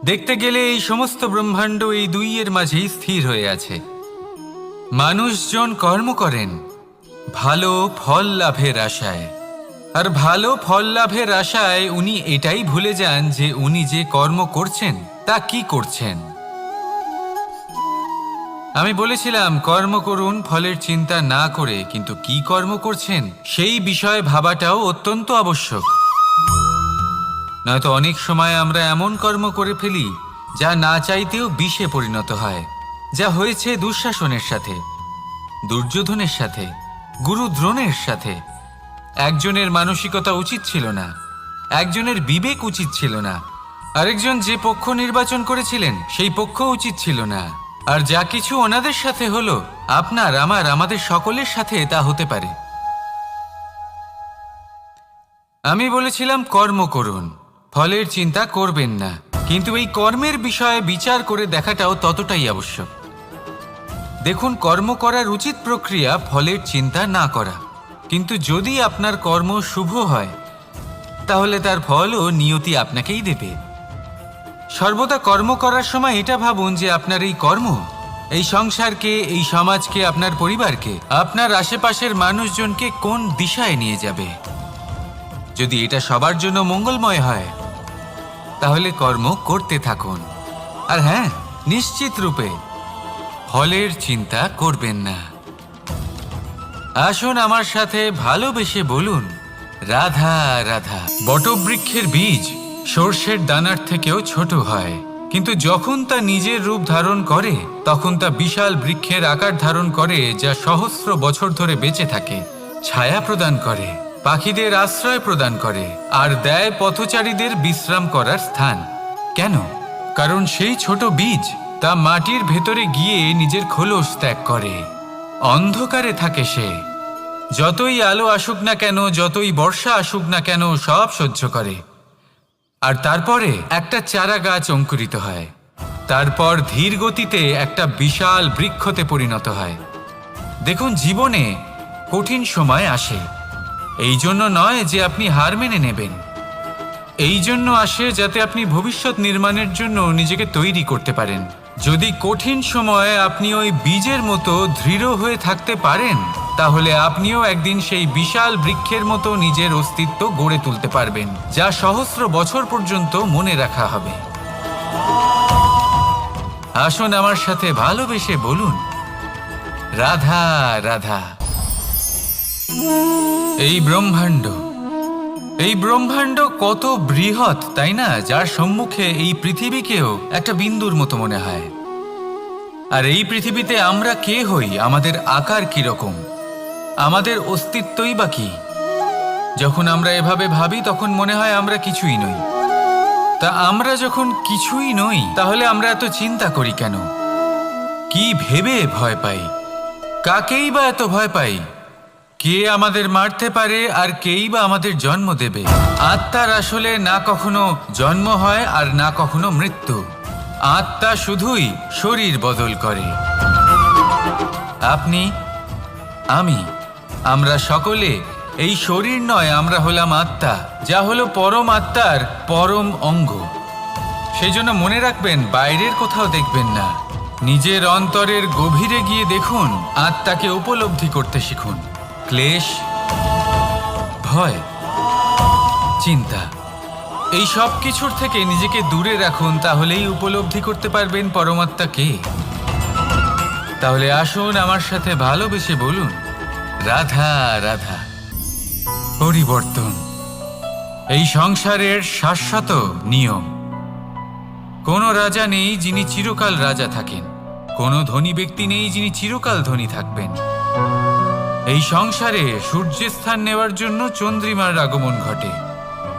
দেখতে গেলে এই সমস্ত ব্রহ্মাণ্ড এই দুইয়ের মাঝেই স্থির হয়ে আছে। মানুষজন কর্ম করেন ভালো ফল লাভের আশায়, আর ভালো ফল লাভের আশায় উনি এটাই ভুলে যান যে উনি যে কর্ম করছেন তা কি করছেন। আমি বলেছিলাম কর্ম করুন ফলের চিন্তা না করে, কিন্তু কি কর্ম করছেন সেই বিষয়ে ভাবাটাও অত্যন্ত আবশ্যক। নয়তো অনেক সময় আমরা এমন কর্ম করে ফেলি যা না চাইতেও বিষে পরিণত হয়, যা হয়েছে দুঃশাসনের সাথে, দুর্যোধনের সাথে, গুরু দ্রোণের সাথে। একজনের মানসিকতা উচিত ছিল না, একজনের বিবেক উচিত ছিল না, আরেকজন যে পক্ষ নির্বাচন করেছিলেন সেই পক্ষ উচিত ছিল না। আর যা কিছু ওনাদের সাথে হলো, আপনার আমাদের সকলের সাথে তা হতে পারে। আমি বলেছিলাম কর্ম করুন, ফলের চিন্তা করবেন না, কিন্তু এই কর্মের বিষয়ে বিচার করে দেখাটাও ততটাই আবশ্যক। দেখুন, কর্ম করার উচিত প্রক্রিয়া ফলের চিন্তা না করা, কিন্তু যদি আপনার কর্ম শুভ হয় তাহলে তার ফলও নিয়তি আপনাকেই দেবে। সর্বদা কর্ম করার সময় এটা ভাবুন যে আপনার এই কর্ম এই সংসারকে, এই সমাজকে, আপনার পরিবারকে, আপনার আশেপাশের মানুষজনকে কোন দিশায় নিয়ে যাবে। যদি এটা সবার জন্য মঙ্গলময় হয় তাহলে কর্ম করতে থাকুন। আর হ্যাঁ, নিশ্চিত রূপে ফলের চিন্তা করবেন না। আসুন আমার সাথে ভালোবেসে বলুন রাধা রাধা। বটবৃক্ষের বীজ সর্ষের দানার থেকেও ছোট হয়, কিন্তু যখন তা নিজের রূপ ধারণ করে তখন তা বিশাল বৃক্ষের আকার ধারণ করে, যা সহস্র বছর ধরে বেঁচে থাকে, ছায়া প্রদান করে, পাখিদের আশ্রয় প্রদান করে, আর দেয় পথচারীদের বিশ্রাম করার স্থান। কেন? কারণ সেই ছোট বীজ তা মাটির ভেতরে গিয়ে নিজের খোলস ত্যাগ করে। অন্ধকারে থাকে সে, যতই আলো আসুক না কেন, যতই বর্ষা আসুক না কেন, সব সহ্য করে। আর তারপরে একটা চারা গাছ অঙ্কুরিত হয়, তারপর ধীর গতিতে একটা বিশাল বৃক্ষতে পরিণত হয়। দেখুন, জীবনে কঠিন সময় আসে, এই জন্য নয় যে আপনি হার মেনে নেবেন, এই জন্য আসে যাতে আপনি ভবিষ্যৎ নির্মাণের জন্য নিজেকে তৈরি করতে পারেন। যদি কঠিন সময়ে আপনি ওই বীজের মতো দৃঢ় হয়ে থাকতে পারেন, তাহলে আপনিও একদিন সেই বিশাল বৃক্ষের মতো নিজের অস্তিত্ব গড়ে তুলতে পারবেন, যা সহস্র বছর পর্যন্ত মনে রাখা হবে। আসুন আমার সাথে ভালোবেসে বলুন রাধা রাধা। এই ব্রহ্মাণ্ড কত বৃহৎ, তাই না? যার সম্মুখে এই পৃথিবীকেও একটা বিন্দুর মতো মনে হয়। আর এই পৃথিবীতে আমরা কে হই, আমাদের আকার কিরকম, আমাদের অস্তিত্বই বা কি? যখন আমরা এভাবে ভাবি তখন মনে হয় আমরা কিছুই নই। তা আমরা যখন কিছুই নই, তাহলে আমরা এত চিন্তা করি কেন? কি ভেবে ভয় পাই? কাকেই বা এত ভয় পাই? কে আমাদের মারতে পারে আর কেই বা আমাদের জন্ম দেবে? আত্মার আসলে না কখনো জন্ম হয় আর না কখনো মৃত্যু। আত্মা শুধুই শরীর বদল করে। আপনি, আমি, আমরা সকলে এই শরীর নয়, আমরা হলাম আত্মা, যা হলো পরম আত্মার পরম অঙ্গ। সেই জন্য মনে রাখবেন, বাইরের কোথাও দেখবেন না, নিজের অন্তরের গভীরে গিয়ে দেখুন, আত্মাকে উপলব্ধি করতে শিখুন। ক্লেশ, ভয়, চিন্তা, এই সব কিছুর থেকে নিজেকে দূরে রাখুন, তাহলেই উপলব্ধি করতে পারবেন পরমাত্মা কে। তাহলে আসুন আমার সাথে ভালোবেসে বলুন রাধা রাধা। পরিবর্তন এই সংসারের শাশ্বত নিয়ম। কোনো রাজা নেই যিনি চিরকাল রাজা থাকেন, কোনো ধনী ব্যক্তি নেই যিনি চিরকাল ধনী থাকবেন। এই সংসারে সূর্যের স্থান নেওয়ার জন্য চন্দ্রিমার আগমন ঘটে।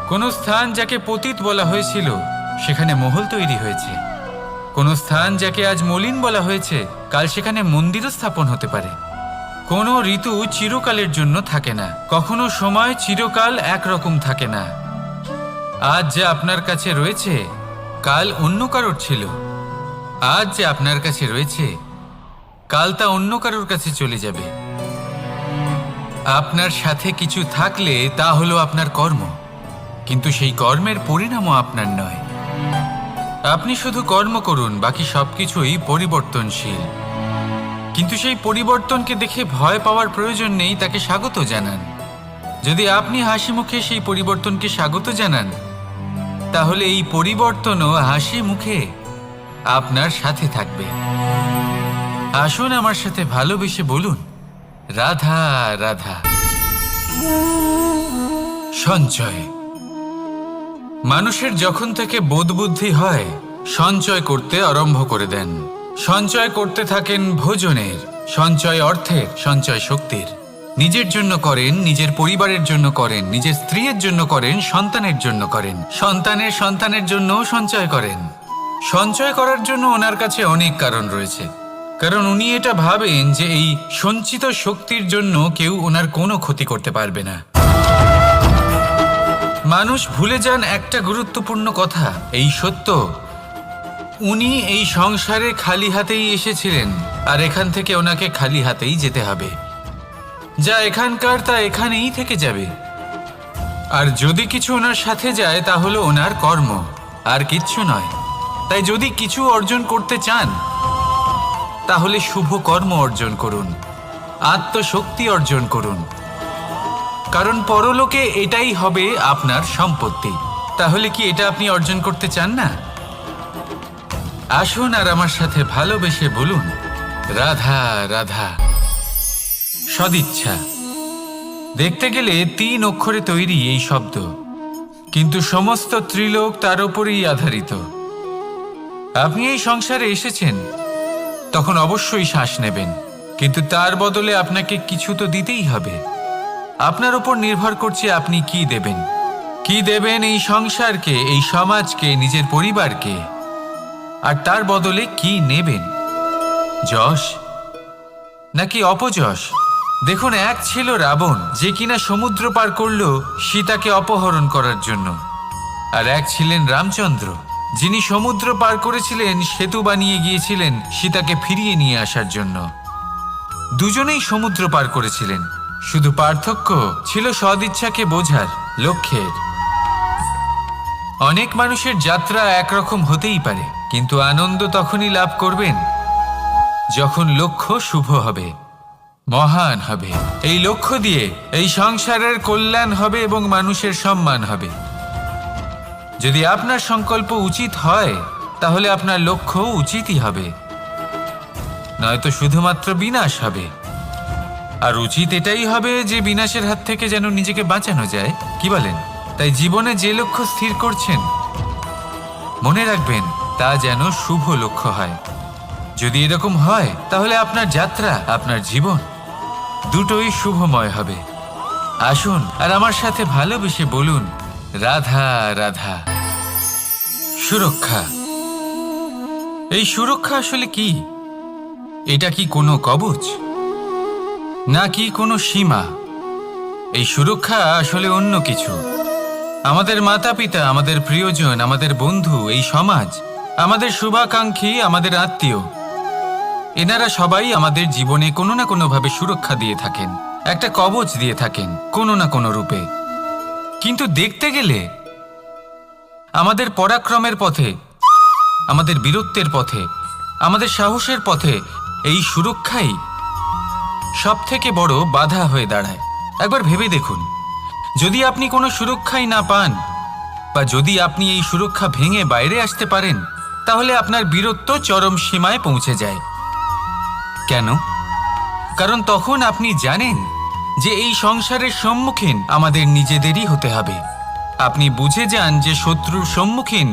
কোন স্থান যাকে পতিত বলা হয়েছিল সেখানে মহল তৈরি হয়েছে, কোন স্থান যাকে আজ মলিন বলা হয়েছে কাল সেখানে মন্দিরও স্থাপন হতে পারে। কোনো ঋতু চিরকালের জন্য থাকে না, কখনো সময় চিরকাল একরকম থাকে না। আজ যে আপনার কাছে রয়েছে কাল অন্য কারোর ছিল, আজ যে আপনার কাছে রয়েছে কাল তা অন্য কারোর কাছে চলে যাবে। আপনার সাথে কিছু থাকলে তা হলো আপনার কর্ম, কিন্তু সেই কর্মের পরিণামও আপনার নয়। আপনি শুধু কর্ম করুন, বাকি সবকিছুই পরিবর্তনশীল। কিন্তু সেই পরিবর্তনকে দেখে ভয় পাওয়ার প্রয়োজন নেই, তাকে স্বাগত জানান। যদি আপনি হাসি মুখে সেই পরিবর্তনকে স্বাগত জানান, তাহলে এই পরিবর্তনও হাসি মুখে আপনার সাথে থাকবে। আসুন আমার সাথে ভালোবেসে বলুন, রাধা রাধা। সঞ্চয়। মানুষের যখন থেকে বোধবুদ্ধি হয়, সঞ্চয় করতে আরম্ভ করে দেন। সঞ্চয় করতে থাকেন ভোজনের, সঞ্চয় অর্থের, সঞ্চয় শক্তির। নিজের জন্য করেন, নিজের পরিবারের জন্য করেন, নিজের স্ত্রীর জন্য করেন, সন্তানের জন্য করেন, সন্তানের সন্তানের জন্যও সঞ্চয় করেন। সঞ্চয় করার জন্য ওনার কাছে অনেক কারণ রয়েছে, কারণ উনি এটা ভাবেন যে এই সঞ্চিত শক্তির জন্য কেউ ওনার কোনো ক্ষতি করতে পারবে না। মানুষ ভুলে যান একটা গুরুত্বপূর্ণ কথা, এই সত্য, উনি এই সংসারে খালি হাতেই এসেছিলেন, আর এখান থেকে ওনাকে খালি হাতেই যেতে হবে। যা এখানকার তা এখানেই থেকে যাবে। আর যদি কিছু ওনার সাথে যায় তা হলো ওনার কর্ম, আর কিচ্ছু নয়। তাই যদি কিছু অর্জন করতে চান, তাহলে শুভ কর্ম অর্জন করুন, আত্মশক্তি অর্জন করুন, কারণ পরলোকে এটাই হবে আপনার সম্পত্তি। তাহলে কি এটা আপনি অর্জন করতে চান না? আসুন আর আমার সাথে ভালোবেসে বলুন, রাধা রাধা। সদিচ্ছা। দেখতে গেলে 3 অক্ষরে তৈরি এই শব্দ, কিন্তু সমস্ত ত্রিলোক তার উপরেই আধারিত। আপনি এই সংসারে এসেছেন, তখন অবশ্যই শ্বাস নেবেন, কিন্তু তার বদলে আপনাকে কিছু তো দিতেই হবে। আপনার উপর নির্ভর করছে আপনি কি দেবেন। কি দেবেন এই সংসারকে, এই সমাজকে, নিজের পরিবারকে, আর তার বদলে কি নেবেন? যশ নাকি অপযশ? দেখুন, এক ছিল রাবণ, যে কিনা সমুদ্র পার করল সীতাকে অপহরণ করার জন্য, আর এক ছিলেন রামচন্দ্র, যিনি সমুদ্র পার করেছিলেন, সেতু বানিয়ে গিয়েছিলেন সীতাকে ফিরিয়ে নিয়ে আসার জন্য। দুজনেই সমুদ্র পার করেছিলেন, শুধু পার্থক্য ছিল সদিচ্ছাকে বোঝার, লক্ষ্যের। অনেক মানুষের যাত্রা একরকম হতেই পারে, কিন্তু আনন্দ তখনই লাভ করবেন যখন লক্ষ্য শুভ হবে, মহান হবে। এই লক্ষ্য দিয়ে এই সংসারের কল্যাণ হবে এবং মানুষের সম্মান হবে। যদি আপনার সংকল্প উচিত হয়, তাহলে আপনার লক্ষ্য উচিতই হবে, নয়তো শুধুমাত্র বিনাশ হবে। আর উচিত এটাই হবে যে বিনাশের হাত থেকে যেন নিজেকে বাঁচানো যায়, কি বলেন? তাই জীবনে যে লক্ষ্য স্থির করছেন, মনে রাখবেন তা যেন শুভ লক্ষ্য হয়। যদি এরকম হয়, তাহলে আপনার যাত্রা, আপনার জীবন দুটোই শুভময় হবে। আসুন আর আমার সাথে ভালোবেসে বলুন, রাধা রাধা। সুরক্ষা। এই সুরক্ষা আসলে কি? এটা কি কোনো কবচ, নাকি কোনো সীমা? এই সুরক্ষা আসলে অন্য কিছু। আমাদের মাতা পিতা, আমাদের প্রিয়জন, আমাদের বন্ধু, এই সমাজ, আমাদের শুভাকাঙ্ক্ষী, আমাদের আত্মীয়, এনারা সবাই আমাদের জীবনে কোনো না কোনোভাবে সুরক্ষা দিয়ে থাকেন, একটা কবচ দিয়ে থাকেন কোনো না কোনো রূপে। কিন্তু দেখতে গেলে আমাদের পরাক্রমের পথে, আমাদের বীরত্বের পথে, আমাদের সাহসের পথে এই সুরক্ষাই সবথেকে বড় বাধা হয়ে দাঁড়ায়। একবার ভেবে দেখুন, যদি আপনি কোনো সুরক্ষাই না পান, বা যদি আপনি এই সুরক্ষা ভেঙে বাইরে আসতে পারেন, তাহলে আপনার বীরত্ব চরম সীমায় পৌঁছে যায়। কেন? কারণ তখন আপনি জানেন যে এই সংসারের সম্মুখীন আমাদের নিজেদেরই হতে হবে। আপনি বুঝে যান যে শত্রুর সম্মুখীন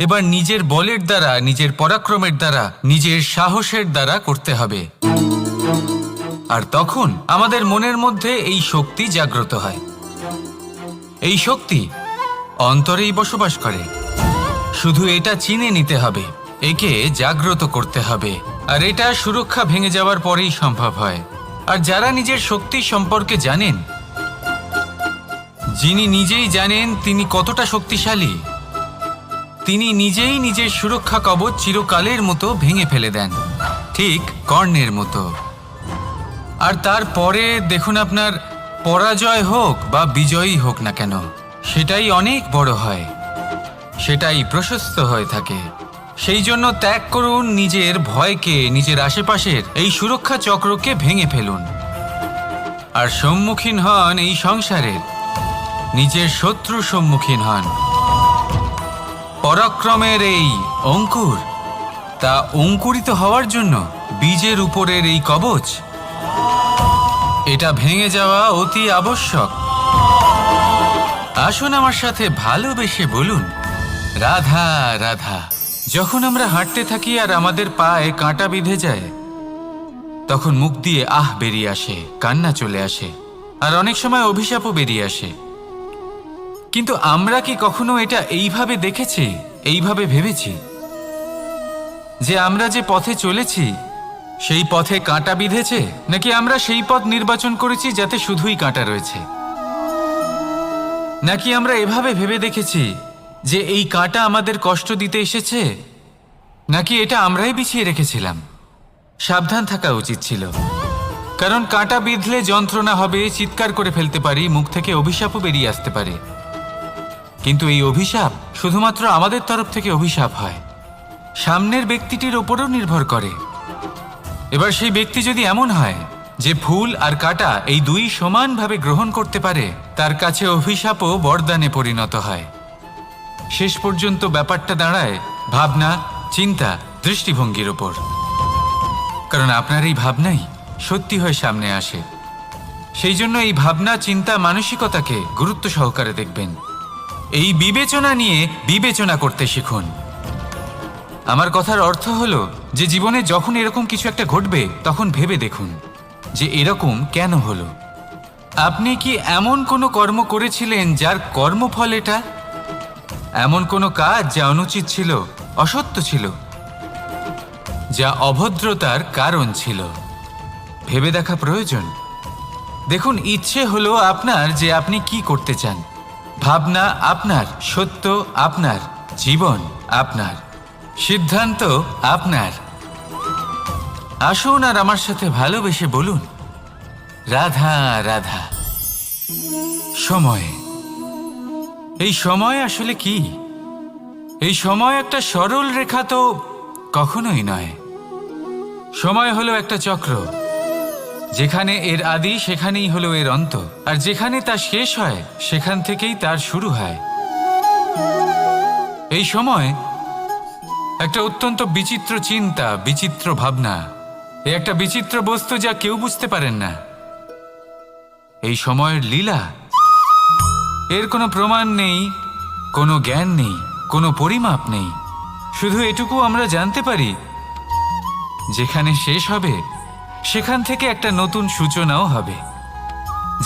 এবার নিজের বলের দ্বারা, নিজের পরাক্রমের দ্বারা, নিজের সাহসের দ্বারা করতে হবে। আর তখন আমাদের মনের মধ্যে এই শক্তি জাগ্রত হয়। এই শক্তি অন্তরেই বসবাস করে, শুধু এটা চিনে নিতে হবে, একে জাগ্রত করতে হবে। আর এটা সুরক্ষা ভেঙে যাওয়ার পরেই সম্ভব হয়। আর যারা নিজের শক্তি সম্পর্কে জানেন, যিনি নিজেই জানেন তিনি কতটা শক্তিশালী, তিনি নিজেই নিজের সুরক্ষা কবচ চিরকালের মতো ভেঙে ফেলে দেন, ঠিক কর্ণের মতো। আর তারপরে দেখুন, আপনার পরাজয় হোক বা বিজয়ী হোক না কেন, সেটাই অনেক বড় হয়, সেটাই প্রশস্ত হয়ে থাকে। সেই জন্য ত্যাগ করুন নিজের ভয়কে, নিজের আশেপাশের এই সুরক্ষা চক্রকে ভেঙে ফেলুন আর সম্মুখীন হন এই সংসারের নিজের শত্রুর সম্মুখীন হন। পরাক্রমের এই অঙ্কুর, তা অঙ্কুরিত হওয়ার জন্য বীজের উপরের এই কবচ, এটা ভেঙে যাওয়া অতি আবশ্যক। আসুন আমার সাথে ভালোবেসে বলুন, রাধা রাধা। যখন আমরা হাঁটতে থাকি আর আমাদের পায়ে কাঁটা বিঁধে যায়, তখন মুখ দিয়ে আহ বেরিয়ে আসে, কান্না চলে আসে, আর অনেক সময় অভিশাপও বেরিয়ে আসে। কিন্তু আমরা কি কখনো এটা এইভাবে দেখেছি, এইভাবে ভেবেছি যে আমরা যে পথে চলেছি সেই পথে কাঁটা বিঁধেছে, নাকি আমরা সেই পথ নির্বাচন করেছি যাতে শুধুই কাঁটা রয়েছে? নাকি আমরা এভাবে ভেবে দেখেছি যে এই কাঁটা আমাদের কষ্ট দিতে এসেছে, নাকি এটা আমরাই বিছিয়ে রেখেছিলাম? সাবধান থাকা উচিত ছিল, কারণ কাঁটা বিঁধলে যন্ত্রণা হবে, চিৎকার করে ফেলতে পারি, মুখ থেকে অভিশাপও বেরিয়ে আসতে পারে। কিন্তু এই অভিশাপ শুধুমাত্র আমাদের তরফ থেকে অভিশাপ হয়, সামনের ব্যক্তিটির ওপরও নির্ভর করে। এবার সেই ব্যক্তি যদি এমন হয় যে ফুল আর কাঁটা এই দুই সমানভাবে গ্রহণ করতে পারে, তার কাছে অভিশাপও বরদানে পরিণত হয়। শেষ পর্যন্ত ব্যাপারটা দাঁড়ায় ভাবনা, চিন্তা, দৃষ্টিভঙ্গির ওপর। কারণ আপনার এই ভাবনাই সত্যি হয়ে সামনে আসে। সেই জন্য এই ভাবনা, চিন্তা, মানসিকতাকে গুরুত্ব সহকারে দেখবেন। এই বিবেচনা নিয়ে বিবেচনা করতে শিখুন। আমার কথার অর্থ হলো যে জীবনে যখন এরকম কিছু একটা ঘটবে, তখন ভেবে দেখুন যে এরকম কেন হলো। আপনি কি এমন কোনো কর্ম করেছিলেন যার কর্মফল এটা? এমন কোনো কাজ যা অনুচিত ছিল, অসত্য ছিল, যা অভদ্রতার কারণ ছিল? ভেবে দেখা প্রয়োজন। দেখুন, ইচ্ছে হলো আপনার যে আপনি কি করতে চান, ভাবনা আপনার, সত্য আপনার, জীবন আপনার, সিদ্ধান্ত আপনার। আসুন আর আমার সাথে ভালোবেসে বলুন, রাধা রাধা। সময়, এই সময় আসলে কি? এই সময় একটা সরল রেখা তো কখনোই নয়। সময় হলো একটা চক্র, যেখানে এর আদি সেখানেই হলো এর অন্ত, আর যেখানে তা শেষ হয় সেখান থেকেই তার শুরু হয়। এই সময় একটা অত্যন্ত বিচিত্র চিন্তা, বিচিত্র ভাবনা, একটা বিচিত্র বস্তু যা কেউ বুঝতে পারেন না। এই সময়ের লীলা, এর কোনো প্রমাণ নেই, কোনো জ্ঞান নেই, কোনো পরিমাপ নেই। শুধু এটুকু আমরা জানতে পারি, যেখানে শেষ হবে সেখান থেকে একটা নতুন সূচনাও হবে।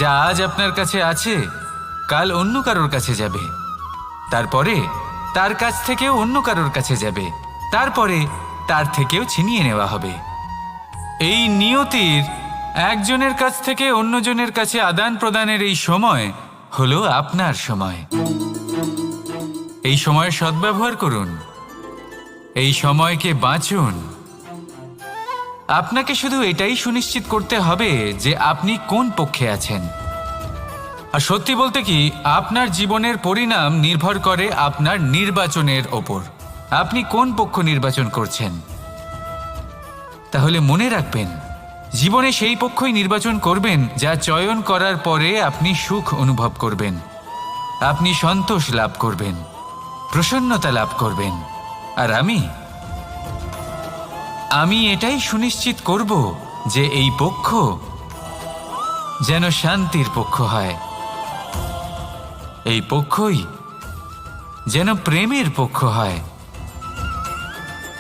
যা আজ আপনার কাছে আছে, কাল অন্য কারোর কাছে যাবে, তারপরে তার কাছ থেকেও অন্য কারোর কাছে যাবে, তারপরে তার থেকেও ছিনিয়ে নেওয়া হবে। এই নিয়তির একজনের কাছ থেকে অন্যজনের কাছে আদান প্রদানের এই সময় হলো আপনার সময়। এই সময়ের সদ্ব্যবহার করুন, এই সময়কে বাঁচুন। আপনাকে শুধু এটাই সুনিশ্চিত করতে হবে যে আপনি কোন পক্ষে আছেন। আর সত্যি বলতে কি, আপনার জীবনের পরিণাম নির্ভর করে আপনার নির্বাচনের ওপর। আপনি কোন পক্ষ নির্বাচন করছেন। তাহলে মনে রাখবেন, জীবনে সেই পক্ষই নির্বাচন করবেন যা চয়ন করার পরে আপনি সুখ অনুভব করবেন, আপনি সন্তোষ লাভ করবেন, প্রসন্নতা লাভ করবেন। আর আমি এটাই সুনিশ্চিত করব যে এই পক্ষ যেন শান্তির পক্ষ হয়, এই পক্ষই যেন প্রেমের পক্ষ হয়।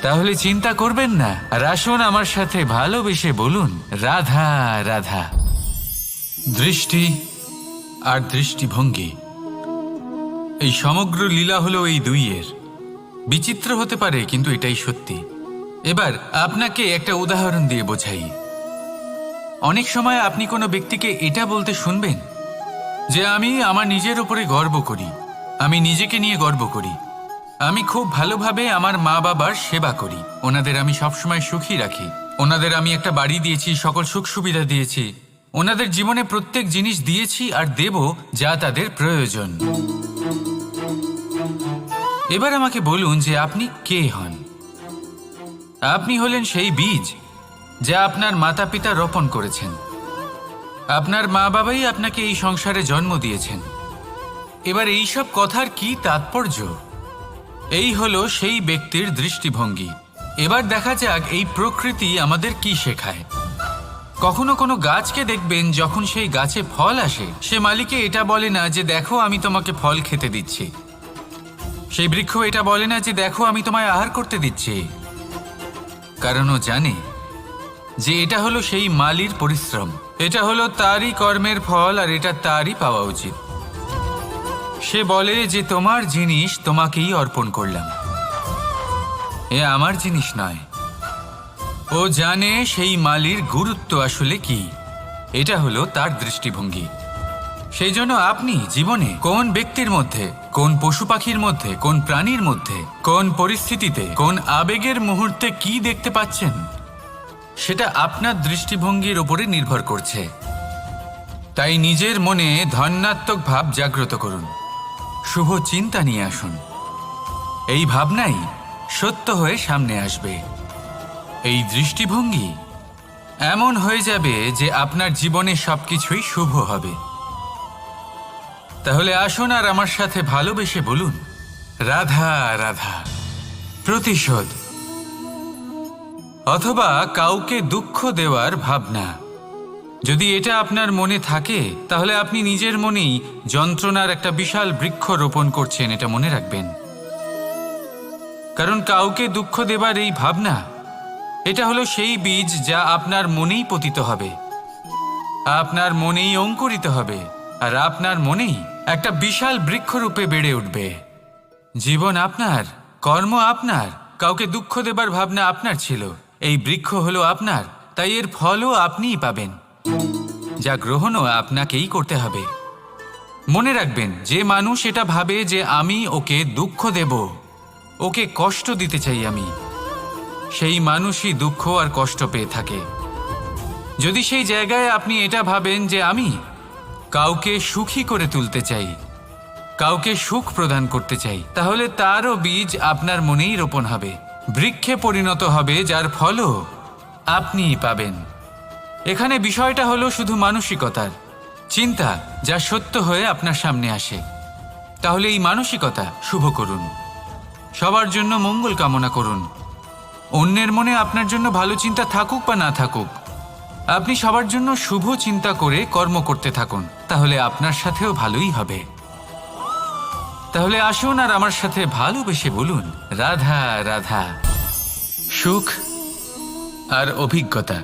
তাহলে চিন্তা করবেন না, আর আসুন আমার সাথে ভালোবেসে বলুন, রাধা রাধা। দৃষ্টি আর দৃষ্টিভঙ্গি, এই সমগ্র লীলা হলো এই দুইয়ের। বিচিত্র হতে পারে, কিন্তু এটাই সত্যি। এবার আপনাকে একটা উদাহরণ দিয়ে বোঝাই। অনেক সময় আপনি কোনো ব্যক্তিকে এটা বলতে শুনবেন যে আমি আমার নিজের উপরে গর্ব করি, আমি নিজেকে নিয়ে গর্ব করি, আমি খুব ভালোভাবে আমার মা বাবার সেবা করি, ওনাদের আমি সবসময় সুখী রাখি, ওনাদের আমি একটা বাড়ি দিয়েছি, সকল সুখ সুবিধা দিয়েছি, ওনাদের জীবনে প্রত্যেক জিনিস দিয়েছি আর দেব যা তাদের প্রয়োজন। এবার আমাকে বলুন যে আপনি কে হন। আপনি হলেন সেই বীজ যা আপনার মাতা পিতা রোপণ করেছেন। আপনার মা বাবাই আপনাকে এই সংসারে জন্ম দিয়েছেন। এবার এইসব কথার কি তাৎপর্য? এই হলো সেই ব্যক্তির দৃষ্টিভঙ্গি। এবার দেখা যাক এই প্রকৃতি আমাদের কি শেখায়। কখনো কোনো গাছকে দেখবেন, যখন সেই গাছে ফল আসে, সে মালিকে এটা বলে না যে দেখো আমি তোমাকে ফল খেতে দিচ্ছি। সেই বৃক্ষ এটা বলে না যে দেখো আমি তোমায় আহার করতে দিচ্ছি, কারণ ও জানে যে এটা হলো সেই মালির পরিশ্রম, এটা হলো তারই কর্মের ফল, আর এটা তারই পাওয়া উচিত। সে বলে যে তোমার জিনিস তোমাকেই অর্পণ করলাম, এ আমার জিনিস নয়। ও জানে সেই মালির গুরুত্ব আসলে কি। এটা হলো তার দৃষ্টিভঙ্গি। সেই জন্য আপনি জীবনে কোন ব্যক্তির মধ্যে, কোন পশু পাখির মধ্যে, কোন প্রাণীর মধ্যে, কোন পরিস্থিতিতে, কোন আবেগের মুহূর্তে কি দেখতে পাচ্ছেন, সেটা আপনার দৃষ্টিভঙ্গির উপরে নির্ভর করছে। তাই নিজের মনে ধন্যাত্মক ভাব জাগ্রত করুন, শুভ চিন্তা নিয়ে আসুন। এই ভাবনাই সত্য হয়ে সামনে আসবে। এই দৃষ্টিভঙ্গি এমন হয়ে যাবে যে আপনার জীবনে সবকিছুই শুভ হবে। তাহলে আসুন আর আমার সাথে ভালোবেসে বলুন, রাধা রাধা। প্রতিশোধ অথবা কাউকে দুঃখ দেওয়ার ভাবনা, যদি এটা আপনার মনে থাকে, তাহলে আপনি নিজের মনেই যন্ত্রণার একটা বিশাল বৃক্ষ রোপণ করছেন, এটা মনে রাখবেন। কারণ কাউকে দুঃখ দেবার এই ভাবনা, এটা হলো সেই বীজ যা আপনার মনেই পতিত হবে, আপনার মনেই অঙ্কুরিত হবে, আর আপনার মনেই একটা বিশাল বৃক্ষরূপে বেড়ে উঠবে। জীবন আপনার, কর্ম আপনার, কাউকে দুঃখ দেবার ভাবনা আপনার ছিল, এই বৃক্ষ হলো আপনার, তাই এর ফলও আপনিই পাবেন, যা গ্রহণও আপনাকেই করতে হবে। মনে রাখবেন, যে মানুষ এটা ভাবে যে আমি ওকে দুঃখ দেব, ওকে কষ্ট দিতে চাই আমি, সেই মানুষই দুঃখ আর কষ্ট পেয়ে থাকে। যদি সেই জায়গায় আপনি এটা ভাবেন যে আমি কাউকে সুখী করে তুলতে চাই, কাউকে সুখ প্রদান করতে চাই, তাহলে তারও বীজ আপনার মনেই রোপণ হবে, বৃক্ষে পরিণত হবে, যার ফলও আপনিই পাবেন। এখানে বিষয়টা হলো শুধু মানসিকতার চিন্তা, যা সত্য হয়ে আপনার সামনে আসে। তাহলে এই মানসিকতা শুভ করুন, সবার জন্য মঙ্গল কামনা করুন। অন্যের মনে আপনার জন্য ভালো চিন্তা থাকুক বা না থাকুক, আপনি সবার জন্য শুভ চিন্তা করে কর্ম করতে থাকুন, তাহলে আপনার সাথেও ভালোই হবে। তাহলে আসুন আর আমার সাথে ভালোবেসে বলুন, রাধা রাধা। সুখ আর অভিজ্ঞতা,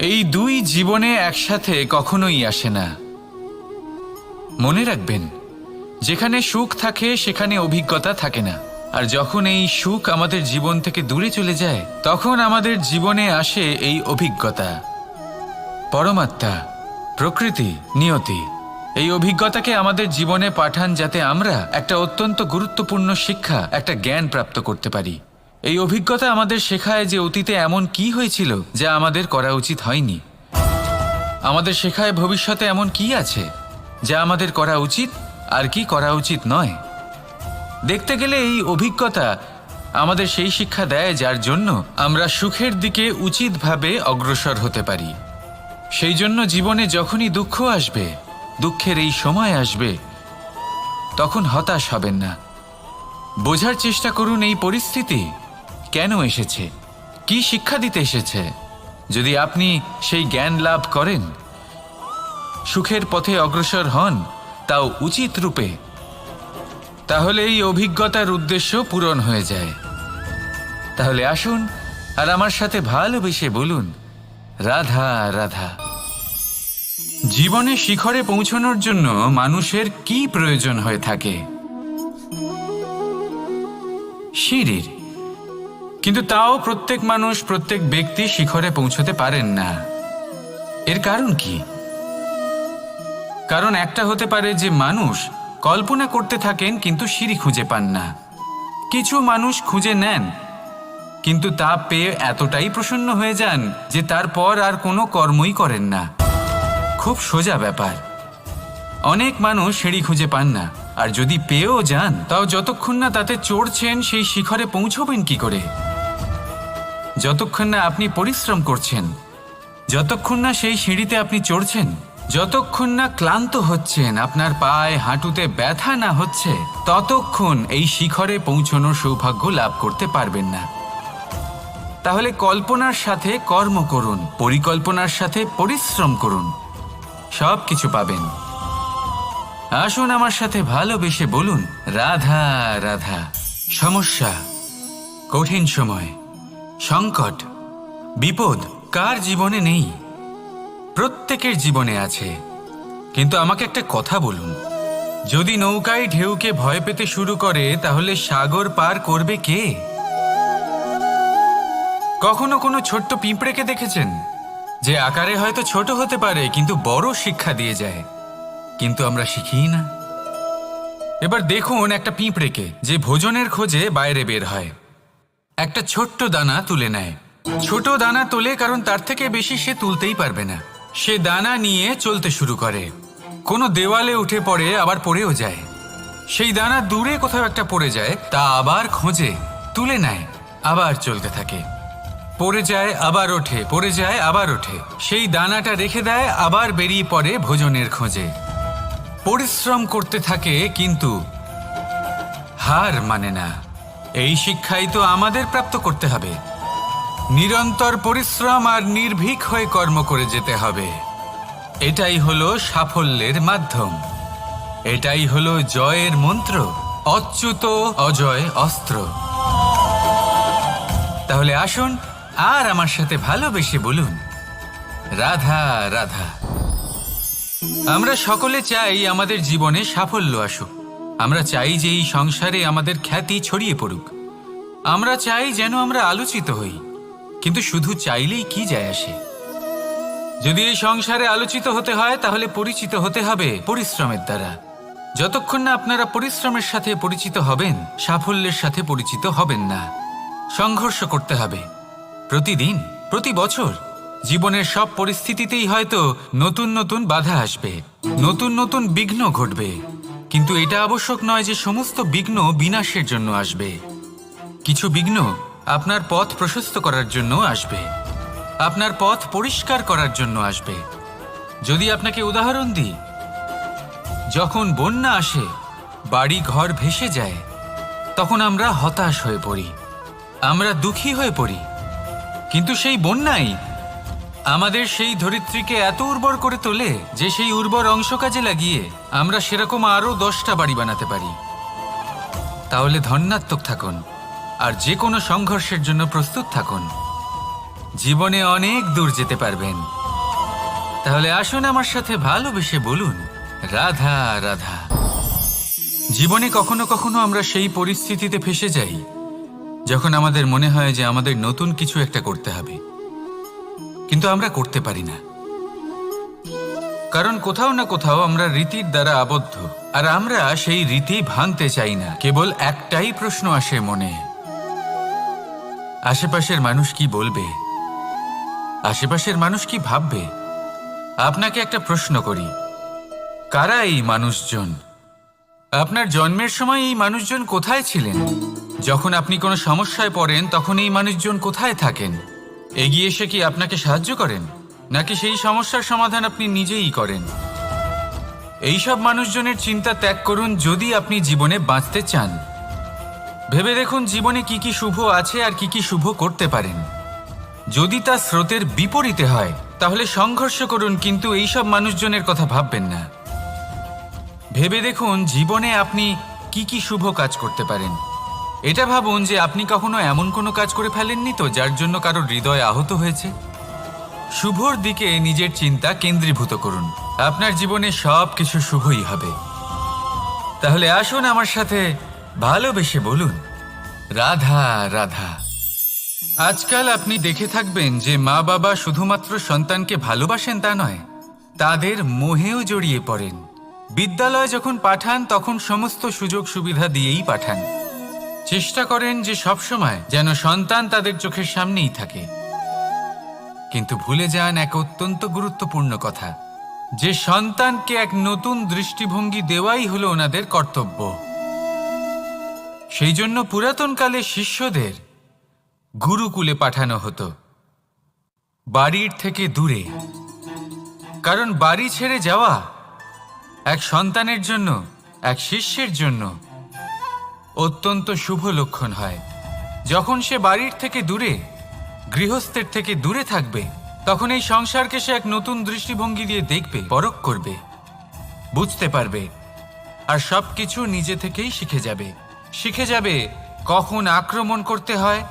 এই দুই জীবনে একসাথে কখনোই আসে না। মনে রাখবেন, যেখানে সুখ থাকে সেখানে অভিজ্ঞতা থাকে না, আর যখন এই সুখ আমাদের জীবন থেকে দূরে চলে যায়, তখন আমাদের জীবনে আসে এই অভিজ্ঞতা। পরমাত্মা, প্রকৃতি, নিয়তি এই অভিজ্ঞতাকে আমাদের জীবনে পাঠান, যাতে আমরা একটা অত্যন্ত গুরুত্বপূর্ণ শিক্ষা, একটা জ্ঞান প্রাপ্ত করতে পারি। এই অভিজ্ঞতা আমাদের শেখায় যে অতীতে এমন কি হয়েছিল যা আমাদের করা উচিত হয়নি। আমাদের শেখায় ভবিষ্যতে এমন কি আছে যা আমাদের করা উচিত আর কি করা উচিত নয়। দেখতে গেলে এই অভিজ্ঞতা আমাদের সেই শিক্ষা দেয় যার জন্য আমরা সুখের দিকে উচিতভাবে অগ্রসর হতে পারি। সেই জন্য জীবনে যখনই দুঃখ আসবে, দুঃখের এই সময় আসবে, তখন হতাশ হবেন না। বোঝার চেষ্টা করুন এই পরিস্থিতি কেন এসেছে, কি শিক্ষা দিতে এসেছে। যদি আপনি সেই জ্ঞান লাভ করেন, সুখের পথে অগ্রসর হন, তাও উচিত রূপে, তাহলে এই অভিজ্ঞতার উদ্দেশ্য পূরণ হয়ে যায়। তাহলে আসুন আর আমার সাথে ভালোবেসে বলুন, রাধা রাধা। জীবনে শিখরে পৌঁছানোর জন্য মানুষের কি প্রয়োজন হয়ে থাকে? সিঁড়ির। কিন্তু তাও প্রত্যেক মানুষ, প্রত্যেক ব্যক্তি শিখরে পৌঁছতে পারেন না। এর কারণ কি? কারণ একটা হতে পারে যে মানুষ কল্পনা করতে থাকেন কিন্তু সিঁড়ি খুঁজে পান না। কিছু মানুষ খুঁজে নেন কিন্তু তা পেয়ে এতটাই প্রসন্ন হয়ে যান যে তারপর আর কোনো কর্মই করেন না। খুব সোজা ব্যাপার। অনেক মানুষ সিঁড়ি খুঁজে পান না, আর যদি পেয়েও যান তাও যতক্ষণ না তাতে চড়ছেন সেই শিখরে পৌঁছবেন কি করে। যতক্ষণ না আপনি পরিশ্রম করছেন, যতক্ষণ না সেই সিঁড়িতে আপনি চড়ছেন, যতক্ষণ না ক্লান্ত হচ্ছেন, আপনার পায়ে হাঁটুতে ব্যথা না হচ্ছে, ততক্ষণ এই শিখরে পৌঁছানোর সৌভাগ্য লাভ করতে পারবেন না। তাহলে কল্পনার সাথে কর্ম করুন, পরিকল্পনার সাথে পরিশ্রম করুন, সব কিছু পাবেন। আসুন আমার সাথে ভালোবেসে বলুন, রাধা রাধা। সমস্যা, কঠিন সময়, সংকট, বিপদ কার জীবনে নেই? প্রত্যেকের জীবনে আছে। কিন্তু আমাকে একটা কথা বলুন, যদি নৌকায় ঢেউকে ভয় পেতে শুরু করে, তাহলে সাগর পার করবে কে? কখনো কোনো ছোট্ট পিঁপড়েকে দেখেছেন, যে আকারে হয়তো ছোট হতে পারে কিন্তু বড় শিক্ষা দিয়ে যায়? কিন্তু আমরা শিখি না। এবার দেখুন একটা পিঁপড়েকে, যে ভোজনের খোঁজে বাইরে বের হয়, একটা ছোট্ট দানা তুলে নেয়। ছোট দানা তোলে কারণ তার থেকে বেশি সে তুলতেই পারবে না। সে দানা নিয়ে চলতে শুরু করে, কোনো দেওয়ালে উঠে পড়ে, আবার পড়েও যায়। সেই দানা দূরে কোথাও একটা পড়ে যায়, তা আবার খোঁজে, তুলে নেয়, আবার চলতে থাকে। পড়ে যায়, আবার ওঠে, পড়ে যায়, আবার ওঠে। সেই দানাটা রেখে দেয়, আবার বেরিয়ে পড়ে ভোজনের খোঁজে। পরিশ্রম করতে থাকে কিন্তু হার মানে না। এই শিক্ষাই তো আমাদের প্রাপ্ত করতে হবে। নিরন্তর পরিশ্রম আর নির্ভীক হয়ে কর্ম করে যেতে হবে। এটাই হলো সাফল্যের মাধ্যম, এটাই হলো জয়ের মন্ত্র, অচ্যুত অজয় অস্ত্র। তাহলে আসুন আর আমার সাথে ভালোবেসে বলুন, রাধা রাধা। আমরা সকলে চাই আমাদের জীবনে সাফল্য আসুক। আমরা চাই যে এই সংসারে আমাদের খ্যাতি ছড়িয়ে পড়ুক। আমরা চাই যেন আমরা আলোচিত হই। কিন্তু শুধু চাইলেই কি যায় আসে? যদি এই সংসারে আলোচিত হতে হয়, তাহলে পরিচিত হতে হবে পরিশ্রমের দ্বারা। যতক্ষণ না আপনারা পরিশ্রমের সাথে পরিচিত হবেন, সাফল্যের সাথে পরিচিত হবেন না। সংঘর্ষ করতে হবে প্রতিদিন, প্রতি বছর। জীবনের সব পরিস্থিতিতেই হয়তো নতুন নতুন বাধা আসবে, নতুন নতুন বিঘ্ন ঘটবে। কিন্তু এটা আবশ্যক নয় যে সমস্ত বিঘ্ন বিনাশের জন্য আসবে। কিছু বিঘ্ন আপনার পথ প্রশস্ত করার জন্য আসবে, আপনার পথ পরিষ্কার করার জন্য আসবে। যদি আপনাকে উদাহরণ দিই, যখন বন্যা আসে, বাড়ি ঘর ভেসে যায়, তখন আমরা হতাশ হয়ে পড়ি, আমরা দুঃখী হয়ে পড়ি। কিন্তু সেই বন্যাই আমাদের সেই ধরিত্রীকে এত উর্বর করে তোলে যে সেই উর্বর অংশ কাজে লাগিয়ে আমরা সেরকম আরও 10টা বাড়ি বানাতে পারি। তাহলে ধন্যাত্মক থাকুন আর যে কোনো সংঘর্ষের জন্য প্রস্তুত থাকুন। জীবনে অনেক দূর যেতে পারবেন। তাহলে আসুন আমার সাথে ভালোবেসে বলুন, রাধা রাধা। জীবনে কখনো কখনো আমরা সেই পরিস্থিতিতে ফেসে যাই যখন আমাদের মনে হয় যে আমাদের নতুন কিছু একটা করতে হবে, কিন্তু আমরা করতে পারি না। কারণ কোথাও না কোথাও আমরা রীতির দ্বারা আবদ্ধ, আর আমরা সেই রীতি ভাঙতে চাই না। কেবল একটাই প্রশ্ন আসে মনে, আশেপাশের মানুষ কি বলবে, আশেপাশের মানুষ কি ভাববে। আপনাকে একটা প্রশ্ন করি, কারা এই মানুষজন? আপনার জন্মের সময় এই মানুষজন কোথায় ছিলেন? যখন আপনি কোনো সমস্যায় পড়েন, তখন এই মানুষজন কোথায় থাকেন? এগিয়ে এসে কি আপনাকে সাহায্য করেন, নাকি সেই সমস্যার সমাধান আপনি নিজেই করেন? এইসব মানুষজনের চিন্তা ত্যাগ করুন যদি আপনি জীবনে বাঁচতে চান। ভেবে দেখুন জীবনে কি কি শুভ আছে আর কি কি শুভ করতে পারেন। যদি তা স্রোতের বিপরীতে হয়, তাহলে সংঘর্ষ করুন, কিন্তু এইসব মানুষজনের কথা ভাববেন না। ভেবে দেখুন জীবনে আপনি কি কি শুভ কাজ করতে পারেন। এটা ভাবুন যে আপনি কখনো এমন কোনো কাজ করে ফেলেননি তো যার জন্য কারো হৃদয় আহত হয়েছে। শুভর দিকে নিজের চিন্তা কেন্দ্রীভূত করুন, আপনার জীবনে সব কিছু শুভই হবে। তাহলে আসুন আমার সাথে ভালোবেসে বলুন, রাধা রাধা। আজকাল আপনি দেখে থাকবেন যে মা বাবা শুধুমাত্র সন্তানকে ভালোবাসেন তা নয়, তাদের মোহেও জড়িয়ে পড়েন। বিদ্যালয়ে যখন পাঠান তখন সমস্ত সুযোগ সুবিধা দিয়েই পাঠান। চেষ্টা করেন যে সবসময় যেন সন্তান তাদের চোখের সামনেই থাকে। কিন্তু ভুলে যান এক অত্যন্ত গুরুত্বপূর্ণ কথা, যে সন্তানকে এক নতুন দৃষ্টিভঙ্গি দেওয়াই হলো ওনাদের কর্তব্য। সেই জন্য পুরাতন কালে শিষ্যদের গুরুকুলে পাঠানো হতো, বাড়ির থেকে দূরে। কারণ বাড়ি ছেড়ে যাওয়া এক সন্তানের জন্য, এক শিষ্যের জন্য অত্যন্ত শুভ লক্ষণ হয়। যখন সে বাড়ির থেকে দূরে, গৃহস্থের থেকে দূরে থাকবে, তখন এই সংসারকে সে এক নতুন দৃষ্টিভঙ্গি দিয়ে দেখবে, পরখ করবে, বুঝতে পারবে, আর সবকিছু নিজে থেকেই শিখে যাবে কখন আক্রমণ করতে হয়,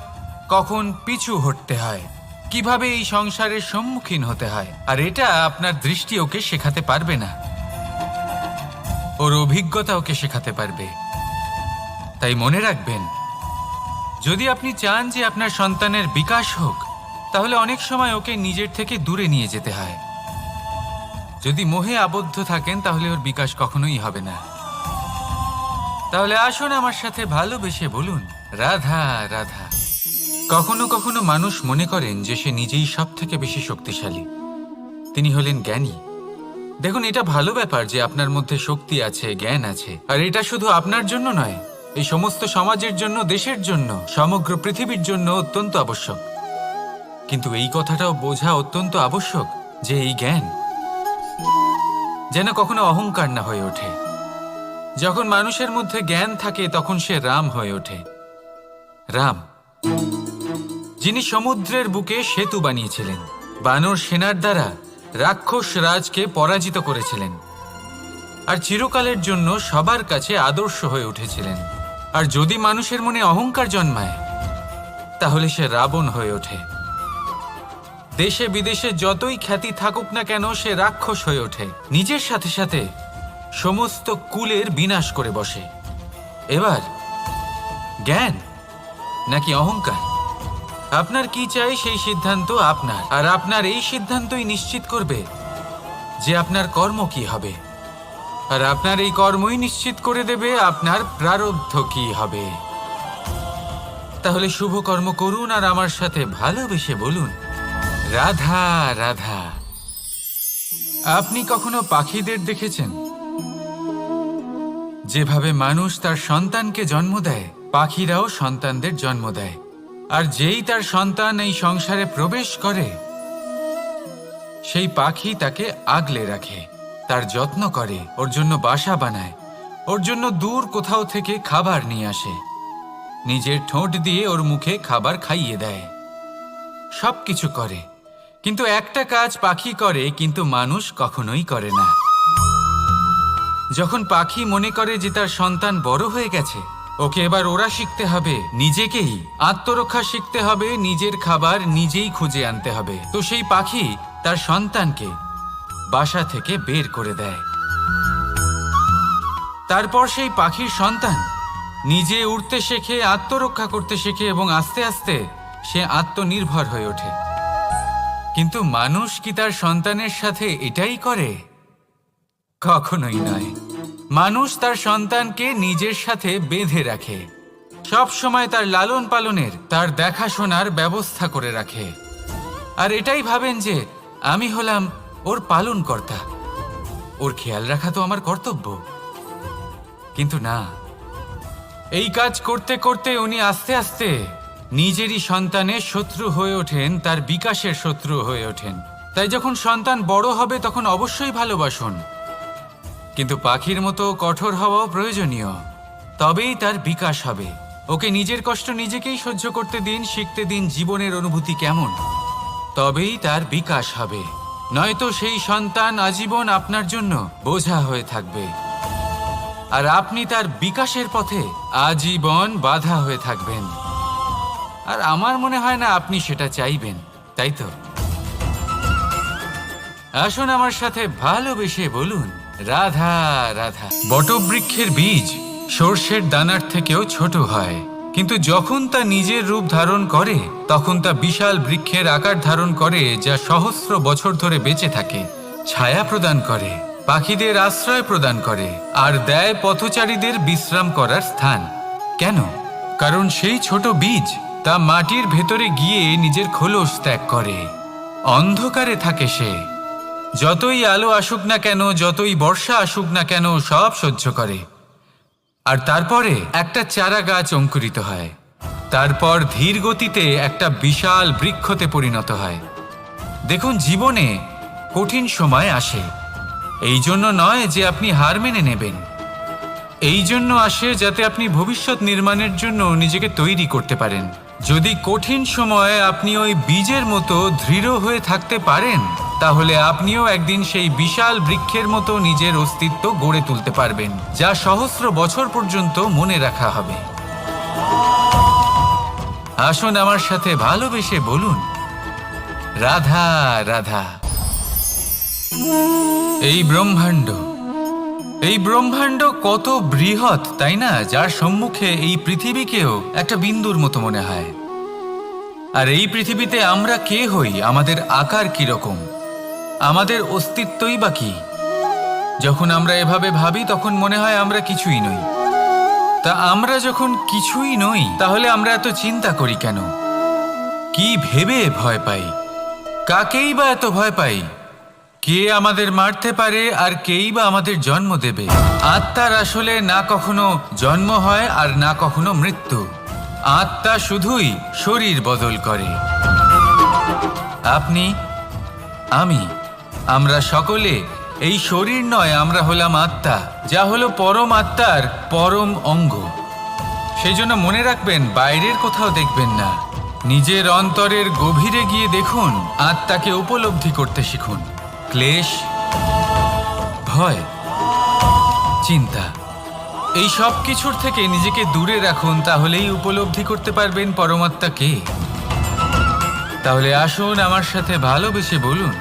কখন পিছু হটতে হয়, কিভাবে এই সংসারের সম্মুখীন হতে হয়। আর এটা আপনার দৃষ্টি ওকে শেখাতে পারবে না, ওর অভিজ্ঞতা ওকে শেখাতে পারবে। তাই মনে রাখবেন, যদি আপনি চান যে আপনার সন্তানের বিকাশ হোক, তাহলে অনেক সময় ওকে নিজের থেকে দূরে নিয়ে যেতে হয়। যদি মোহে আবদ্ধ থাকেন, তাহলে ওর বিকাশ কখনোই হবে না। তাহলে আসুন আমার সাথে ভালোবেসে বলুন, রাধা রাধা। কখনো কখনো মানুষ মনে করেন যে সে নিজেই সব থেকে বেশি শক্তিশালী, তিনি হলেন জ্ঞানী। দেখুন, এটা ভালো ব্যাপার যে আপনার মধ্যে শক্তি আছে, জ্ঞান আছে, আর এটা শুধু আপনার জন্য নয়, এই সমস্ত সমাজের জন্য, দেশের জন্য, সমগ্র পৃথিবীর জন্য অত্যন্ত আবশ্যক। কিন্তু এই কথাটাও বোঝা অত্যন্ত আবশ্যক যে এই জ্ঞান যেন কখনো অহংকার না হয়ে ওঠে। যখন মানুষের মধ্যে জ্ঞান থাকে, তখন সে রাম হয়ে ওঠে। রাম, যিনি সমুদ্রের বুকে সেতু বানিয়েছিলেন, বানর সেনার দ্বারা রাক্ষস রাজকে পরাজিত করেছিলেন, আর চিরকালের জন্য সবার কাছে আদর্শ হয়ে উঠেছিলেন। আর যদি মানুষের মনে অহংকার জন্মায়, তাহলে সে রাবণ হয়ে ওঠে। দেশে বিদেশে যতই খ্যাতি থাকুক না কেন, সে রাক্ষস হয়ে ওঠে, নিজের সাথে সাথে সমস্ত কুলের বিনাশ করে বসে। এবার জ্ঞান নাকি অহংকার, আপনার কি চাই সেই সিদ্ধান্ত আপনার, আর আপনার এই সিদ্ধান্তই নিশ্চিত করবে যে আপনার কর্ম কি হবে, আর আপনার এই কর্মই নিশ্চিত করে দেবে আপনার প্রারব্ধ কি হবে। তাহলে শুভ কর্ম করুন আর আমার সাথে ভালোবেসে বলুন, রাধা রাধা। আপনি কখনো পাখিদের দেখেছেন? যেভাবে মানুষ তার সন্তানকে জন্ম দেয়, পাখিরাও সন্তানদের জন্ম দেয়। আর যেই তার সন্তান এই সংসারে প্রবেশ করে, সেই পাখি তাকে আগলে রাখে, তার যত্ন করে, ওর জন্য বাসা বানায়, ওর জন্য দূর কোথাও থেকে খাবার নিয়ে আসে, নিজের ঠোঁট দিয়ে ওর মুখে খাবার খাইয়ে দেয়, সব কিছু করে। কিন্তু একটা কাজ পাখি করে, কিন্তু মানুষ কখনোই করে না। যখন পাখি মনে করে যে তার সন্তান বড় হয়ে গেছে, ওকে এবার ওরা শিখতে হবে, নিজেকেই আত্মরক্ষা শিখতে হবে, নিজের খাবার নিজেই খুঁজে আনতে হবে, তো সেই পাখি তার সন্তানকে বাসা থেকে বের করে দেয়। তারপর সেই পাখির সন্তান নিজে উড়তে শেখে, আত্মরক্ষা করতে শেখে, এবং আস্তে আস্তে সে আত্মনির্ভর হয়ে ওঠে। কিন্তু মানুষ কি তার সন্তানের সাথে এটাই করে? কখনোই নয়। মানুষ তার সন্তানকে নিজের সাথে বেঁধে রাখে, সব সময় তার লালন পালনের, তার দেখাশোনার ব্যবস্থা করে রাখে, আর এটাই ভাবেন যে আমি হলাম ওর পালনকর্তা, ওর খেয়াল রাখা তো আমার কর্তব্য। কিন্তু না, এই কাজ করতে করতে উনি আস্তে আস্তে নিজেরই সন্তানের শত্রু হয়ে ওঠেন, তার বিকাশের শত্রু হয়ে ওঠেন। তাই যখন সন্তান বড় হবে, তখন অবশ্যই ভালোবাসুন, কিন্তু পাখির মতো কঠোর হওয়াও প্রয়োজনীয়, তবেই তার বিকাশ হবে। ওকে নিজের কষ্ট নিজেকেই সহ্য করতে দিন, শিখতে দিন জীবনের অনুভূতি কেমন, তবেই তার বিকাশ হবে। নয়তো সেই সন্তান আজীবন আপনার জন্য বোঝা হয়ে থাকবে, আর আপনি তার বিকাশের পথে আজীবন বাধা হয়ে থাকবেন। আর আমার মনে হয় না আপনি সেটা চাইবেন, তাই তো? আসুন আমার সাথে ভালোবেসে বলুন, রাধা রাধা। বটবৃক্ষের বীজ সর্ষের দানার থেকেও ছোট হয়, কিন্তু যখন তা নিজের রূপ ধারণ করে, তখন তা বিশাল বৃক্ষের আকার ধারণ করে, যা সহস্র বছর ধরে বেঁচে থাকে, ছায়া প্রদান করে, পাখিদের আশ্রয় প্রদান করে, আর দেয় পথচারীদের বিশ্রাম করার স্থান। কেন? কারণ সেই ছোট বীজ তা মাটির ভেতরে গিয়ে নিজের খোলস ত্যাগ করে। অন্ধকারে থাকে সে, যতই আলো আসুক না কেন, যতই বর্ষা আসুক না কেন, সব সহ্য করে, আর তারপরে একটা চারা গাছ অঙ্কুরিত হয়। তারপর ধীর গতিতে একটা বিশাল বৃক্ষতে পরিণত হয়। দেখুন, জীবনে কঠিন সময় আসে, এই জন্য নয় যে আপনি হার মেনে নেবেন। এই জন্য আসে যাতে আপনি ভবিষ্যৎ নির্মাণের জন্য নিজেকে তৈরি করতে পারেন। যদি কঠিন সময়ে আপনি ওই বীজের মতো দৃঢ় হয়ে থাকতে পারেন, তাহলে আপনিও একদিন সেই বিশাল বৃক্ষের মতো নিজের অস্তিত্ব গড়ে তুলতে পারবেন, যা সহস্র বছর পর্যন্ত মনে রাখা হবে। আসুন আমার সাথে ভালোবেসে বলুন, রাধা রাধা। এই ব্রহ্মাণ্ড কত বৃহৎ, তাই না? যার সম্মুখে এই পৃথিবীকেও একটা বিন্দুর মতো মনে হয়। আর এই পৃথিবীতে আমরা কে হই, আমাদের আকার কিরকম, আমাদের অস্তিত্বই বা কি? যখন আমরা এভাবে ভাবি তখন মনে হয় আমরা কিছুই নই। তা আমরা যখন কিছুই নই, তাহলে আমরা এত চিন্তা করি কেন? কি ভেবে ভয় পাই? কাকেই বা এত ভয় পাই? কে আমাদের মারতে পারে আর কেই বা আমাদের জন্ম দেবে? আত্মার আসলে না কখনো জন্ম হয় আর না কখনো মৃত্যু। আত্মা শুধুই শরীর বদল করে। আপনি, আমি, আমরা সকলে এই শরীর নয়, আমরা হলাম আত্মা, যা হলো পরম আত্মার পরম অঙ্গ। সেই জন্য মনে রাখবেন, বাইরের কোথাও দেখবেন না, নিজের অন্তরের গভীরে গিয়ে দেখুন, আত্মাকে উপলব্ধি করতে শিখুন। ক্লেশ, ভয়, চিন্তা, এই সব কিছুর থেকে নিজেকে দূরে রাখুন, তাহলেই উপলব্ধি করতে পারবেন পরমাত্মাকে। তাহলে আসুন আমার সাথে ভালোবেসে বলুন,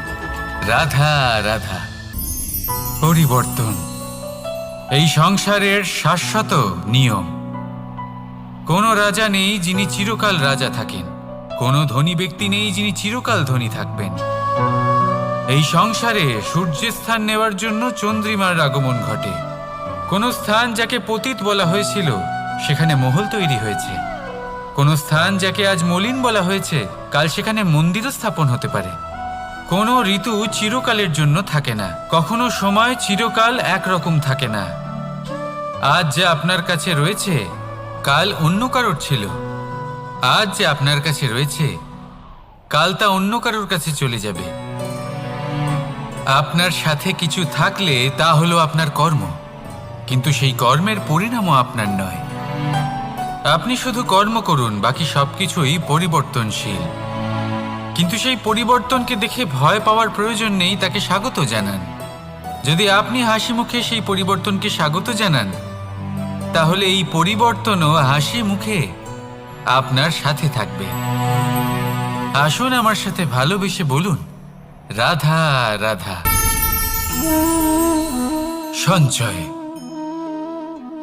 রাধা রাধা। পরিবর্তন এই সংসারের শাশ্বত নিয়ম। কোনো রাজা নেই যিনি চিরকাল রাজা থাকেন, কোনো ধনী ব্যক্তি নেই যিনি চিরকাল ধনী থাকবেন। এই সংসারে সূর্যের স্থান নেওয়ার জন্য চন্দ্রিমার আগমন ঘটে। কোনো স্থান যাকে পতিত বলা হয়েছিল, সেখানে মহল তৈরি হয়েছে। কোনো স্থান যাকে আজ মলিন বলা হয়েছে, কাল সেখানে মন্দিরও স্থাপন হতে পারে। কোনো ঋতু চিরকালের জন্য থাকে না, কখনো সময় চিরকাল একরকম থাকে না। আজ যে আপনার কাছে রয়েছে, কাল অন্য কারোর ছিল। আজ যে আপনার কাছে রয়েছে, কাল তা অন্য কারোর কাছে চলে যাবে। আপনার সাথে কিছু থাকলে তা হলো আপনার কর্ম, কিন্তু সেই কর্মের পরিণামও আপনার নয়। আপনি শুধু কর্ম করুন, বাকি সবকিছুই পরিবর্তনশীল। কিন্তু সেই পরিবর্তনকে দেখে ভয় পাওয়ার প্রয়োজন নেই, তাকে স্বাগত জানান। যদি আপনি হাসি মুখে সেই পরিবর্তনকে স্বাগত জানান, তাহলে এই পরিবর্তনও হাসি মুখে আপনার সাথে থাকবে। আসুন আমার সাথে ভালোবেসে বলুন, রাধা রাধা। সঞ্চয়।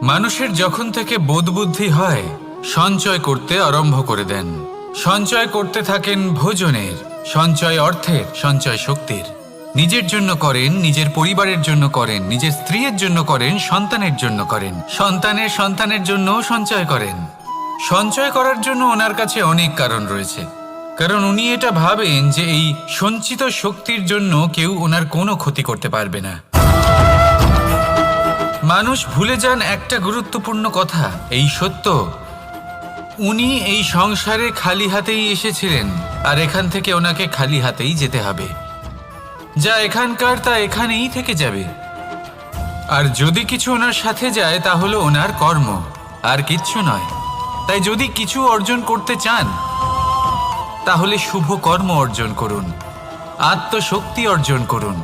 মানুষের যখন থেকে বোধবুদ্ধি হয়, সঞ্চয় করতে আরম্ভ করে দেন। সঞ্চয় করতে থাকেন ভোজনের, সঞ্চয় অর্থের, সঞ্চয় শক্তির। নিজের জন্য করেন, নিজের পরিবারের জন্য করেন, নিজের স্ত্রীর জন্য করেন, সন্তানের জন্য করেন, সন্তানের জন্য সঞ্চয় করেন। সঞ্চয় করার জন্য ওনার কাছে অনেক কারণ রয়েছে, কারণ উনি এটা ভাবেন যে এই সঞ্চিত শক্তির জন্য কেউ ওনার কোনো ক্ষতি করতে পারবে না। মানুষ ভুলে যান একটা গুরুত্বপূর্ণ কথা, এই সত্য, উনি এই সংসারে খালি হাতেই এসেছিলেন, আর এখান থেকে ওনাকে খালি হাতেই যেতে হবে। যা এখানকার তা এখানেই থেকে যাবে। আর যদি কিছু ওনার সাথে যায়, তা হলো ওনার কর্ম, আর কিচ্ছু নয়। তাই যদি কিছু অর্জন করতে চান, তাহলে শুভ কর্ম অর্জন করুন, আত্মশক্তি অর্জন করুন,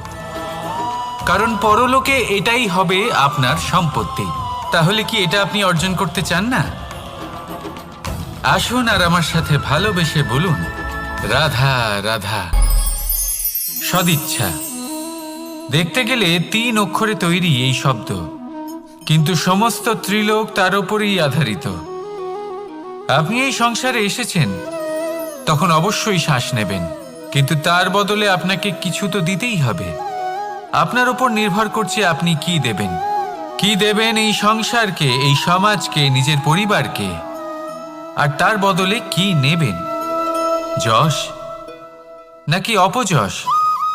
কারণ পরলোকে এটাই হবে আপনার সম্পত্তি। তাহলে কি এটা আপনি অর্জন করতে চান না? আসুন আর আমার সাথে ভালোবেসে বলুন, রাধা রাধা। সদিচ্ছা। দেখতে গেলে 3 অক্ষরে তৈরি এই শব্দ, কিন্তু সমস্ত ত্রিলোক তার উপরেই আধারিত। আপনি এই সংসারে এসেছেন, তখন অবশ্যই শ্বাস নেবেন, কিন্তু তার বদলে আপনাকে কিছু তো দিতেই হবে। আপনার উপর নির্ভর করছে আপনি কি দেবেন। কি দেবেন এই সংসারকে, এই সমাজকে, নিজের পরিবারকে, আর তার বদলে কি নেবেন? যশ নাকি অপযশ?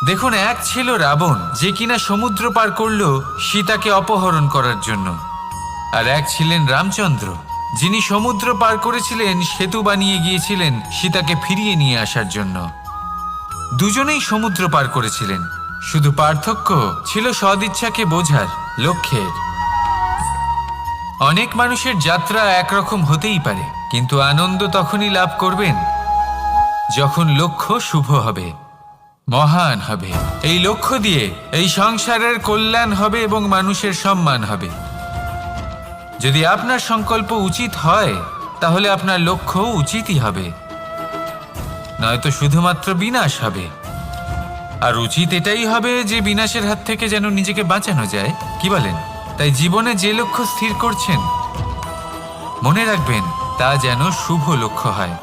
দেখুন, এক ছিল রাবণ, যে কিনা সমুদ্র পার করল সীতাকে অপহরণ করার জন্য, আর এক ছিলেন রামচন্দ্র, যিনি সমুদ্র পার করেছিলেন সেতু বানিয়ে গিয়েছিলেন সীতাকে ফিরিয়ে নিয়ে আসার জন্য। দুজনেই সমুদ্র পার করেছিলেন, শুধু পার্থক্য ছিল সদিচ্ছাকে বোঝার লক্ষ্যের। অনেক মানুষের যাত্রা একরকম হতেই পারে, কিন্তু আনন্দ তখনই লাভ করবেন যখন লক্ষ্য শুভ হবে, মহান হবে। এই লক্ষ্য দিয়ে এই সংসারের কল্যাণ হবে এবং মানুষের সম্মান হবে। যদি আপনার সংকল্প উচিত হয় তাহলে আপনার লক্ষ্য উচিতই হবে, নয়তো শুধুমাত্র বিনাশ হবে। আর উচিত এটাই হবে যে বিনাশের হাত থেকে যেন নিজেকে বাঁচানো যায়, কি বলেন? তাই জীবনে যে লক্ষ্য স্থির করছেন মনে রাখবেন তা যেন শুভ লক্ষ্য হয়।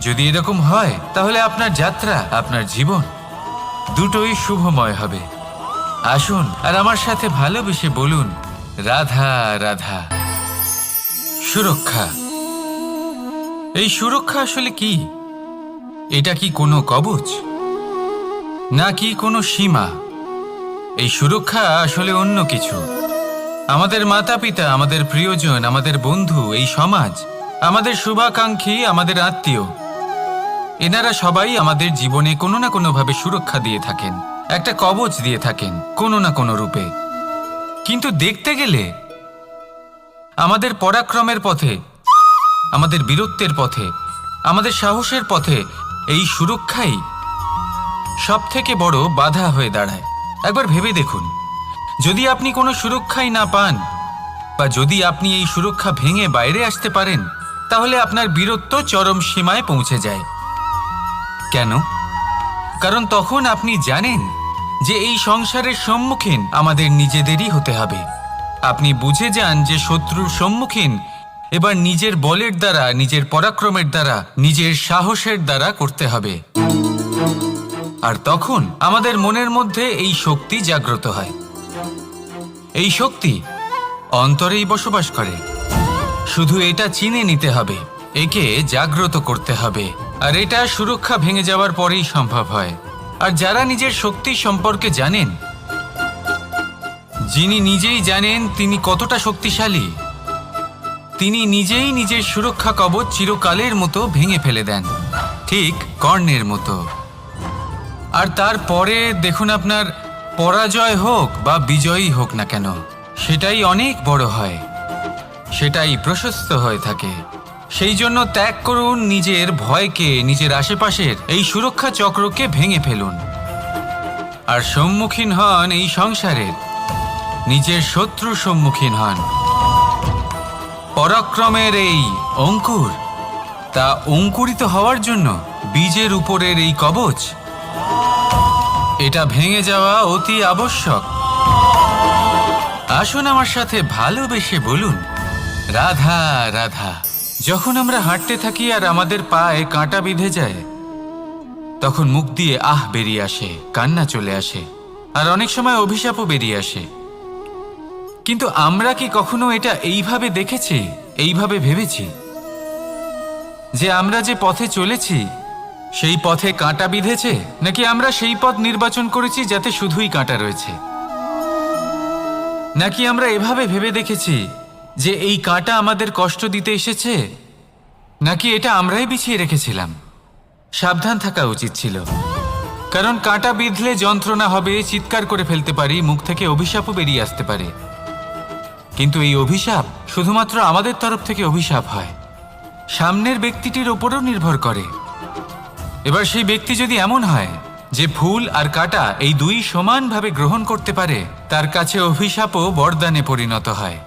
যদি এরকম হয় তাহলে আপনার যাত্রা, আপনার জীবন দুটোই শুভময় হবে। আসুন আর আমার সাথে ভালোবেসে বলুন, রাধা রাধা। সুরক্ষা। এই সুরক্ষা আসলে কি? এটা কি কোনো কবচ নাকি কোনো সীমা? এই সুরক্ষা আসলে অন্য কিছু। আমাদের মাতা পিতা, আমাদের প্রিয়জন, আমাদের বন্ধু, এই সমাজ, আমাদের শুভাকাঙ্ক্ষী, আমাদের আত্মীয়, এনারা সবাই আমাদের জীবনে কোনো না কোনোভাবে সুরক্ষা দিয়ে থাকেন, একটা কবচ দিয়ে থাকেন কোনো না কোনো রূপে। কিন্তু দেখতে গেলে আমাদের পরাক্রমের পথে, আমাদের বীরত্বের পথে, আমাদের সাহসের পথে এই সুরক্ষাই সব থেকে বড় বাধা হয়ে দাঁড়ায়। একবার ভেবে দেখুন, যদি আপনি কোনো সুরক্ষাই না পান, বা যদি আপনি এই সুরক্ষা ভেঙে বাইরে আসতে পারেন, তাহলে আপনার বীরত্ব চরম সীমায় পৌঁছে যায়। কেন? কারণ তখন আপনি জানেন যে এই সংসারের সম্মুখীন আমাদের নিজেদেরই হতে হবে। আপনি বুঝে যান যে শত্রুর সম্মুখীন এবার নিজের বলের দ্বারা, নিজের পরাক্রমের দ্বারা, নিজের সাহসের দ্বারা করতে হবে। আর তখন আমাদের মনের মধ্যে এই শক্তি জাগ্রত হয়। এই শক্তি অন্তরেই বসবাস করে। শুধু এটা চিনে নিতে হবে, একে জাগ্রত করতে হবে। আর এটা সুরক্ষা ভেঙে যাওয়ার পরেই সম্ভব হয়। আর যারা নিজের শক্তি সম্পর্কে জানেন, যিনি নিজেই জানেন তিনি কতটা শক্তিশালী, তিনি নিজেই নিজের সুরক্ষা কবচ চিরকালের মতো ভেঙে ফেলে দেন, ঠিক কর্ণের মতো। আর তারপরে দেখুন, আপনার পরাজয় হোক বা বিজয়ী হোক না কেন, সেটাই অনেক বড় হয়, সেটাই প্রশস্ত হয়ে থাকে। সেই জন্য ত্যাগ করুন নিজের ভয়কে, নিজের আশেপাশের এই সুরক্ষা চক্রকে ভেঙে ফেলুন। আর সম্মুখীন হন এই সংসারের নিজের শত্রু সম্মুখীন হন। পরাক্রমের এই অঙ্কুর, তা অঙ্কুরিত হওয়ার জন্য বীজের উপরের এই কবচ, এটা ভেঙে যাওয়া অতি আবশ্যক। আসুন আমার সাথে ভালোবেসে বলুন, রাধা রাধা। যখন আমরা হাঁটতে থাকি আর আমাদের পায়ে কাঁটা বিঁধে যায়, তখন মুখ দিয়ে আহ বেরিয়ে আসে, কান্না চলে আসে, আর অনেক সময় অভিশাপও বেরিয়ে আসে। কিন্তু আমরা কি কখনো এটা এইভাবে দেখেছি, এইভাবে ভেবেছি যে আমরা যে পথে চলেছি সেই পথে কাঁটা বিঁধেছে, নাকি আমরা সেই পথ নির্বাচন করেছি যাতে শুধুই কাঁটা রয়েছে? নাকি আমরা এভাবে ভেবে দেখেছি যে এই কাঁটা আমাদের কষ্ট দিতে এসেছে, নাকি এটা আমরাই বিছিয়ে রেখেছিলাম? সাবধান থাকা উচিত ছিল, কারণ কাঁটা বিঁধলে যন্ত্রণা হবে, চিৎকার করে ফেলতে পারি, মুখ থেকে অভিশাপও বেরিয়ে আসতে পারে। কিন্তু এই অভিশাপ শুধুমাত্র আমাদের তরফ থেকে অভিশাপ হয়, সামনের ব্যক্তিটির ওপরও নির্ভর করে। এবার সেই ব্যক্তি যদি এমন হয় যে ফুল আর কাঁটা এই দুই সমানভাবে গ্রহণ করতে পারে, তার কাছে অভিশাপও বরদানে পরিণত হয়।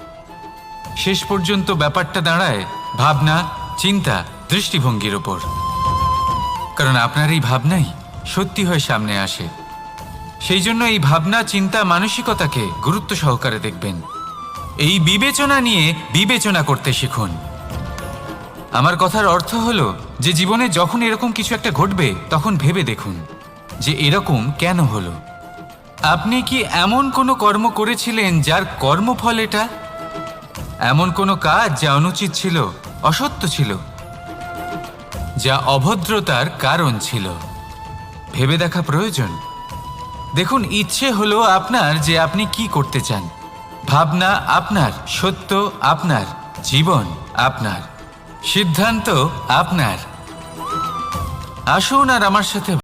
শেষ পর্যন্ত ব্যাপারটা দাঁড়ায় ভাবনা, চিন্তা, দৃষ্টিভঙ্গির ওপর। কারণ আপনার এই ভাবনাই সত্যি হয়ে সামনে আসে। সেই জন্য এই ভাবনা, চিন্তা, মানসিকতাকে গুরুত্ব সহকারে দেখবেন। এই বিবেচনা নিয়ে বিবেচনা করতে শিখুন। আমার কথার অর্থ হলো যে জীবনে যখন এরকম কিছু একটা ঘটবে, তখন ভেবে দেখুন যে এরকম কেন হলো। আপনি কি এমন কোনো কর্ম করেছিলেন যার কর্মফল এটা? এমন কোনো কাজ যা অনুচিত ছিল, অসত্য ছিল, যা অভদ্রতার কারণ ছিল? ভেবে দেখা প্রয়োজন। দেখুন, ইচ্ছে হলো আপনার যে আপনি কি করতে চান, ভাবনা আপনার, সত্য আপনার, জীবন আপনার, সিদ্ধান্ত আপনার। আসুন আর আমার সাথে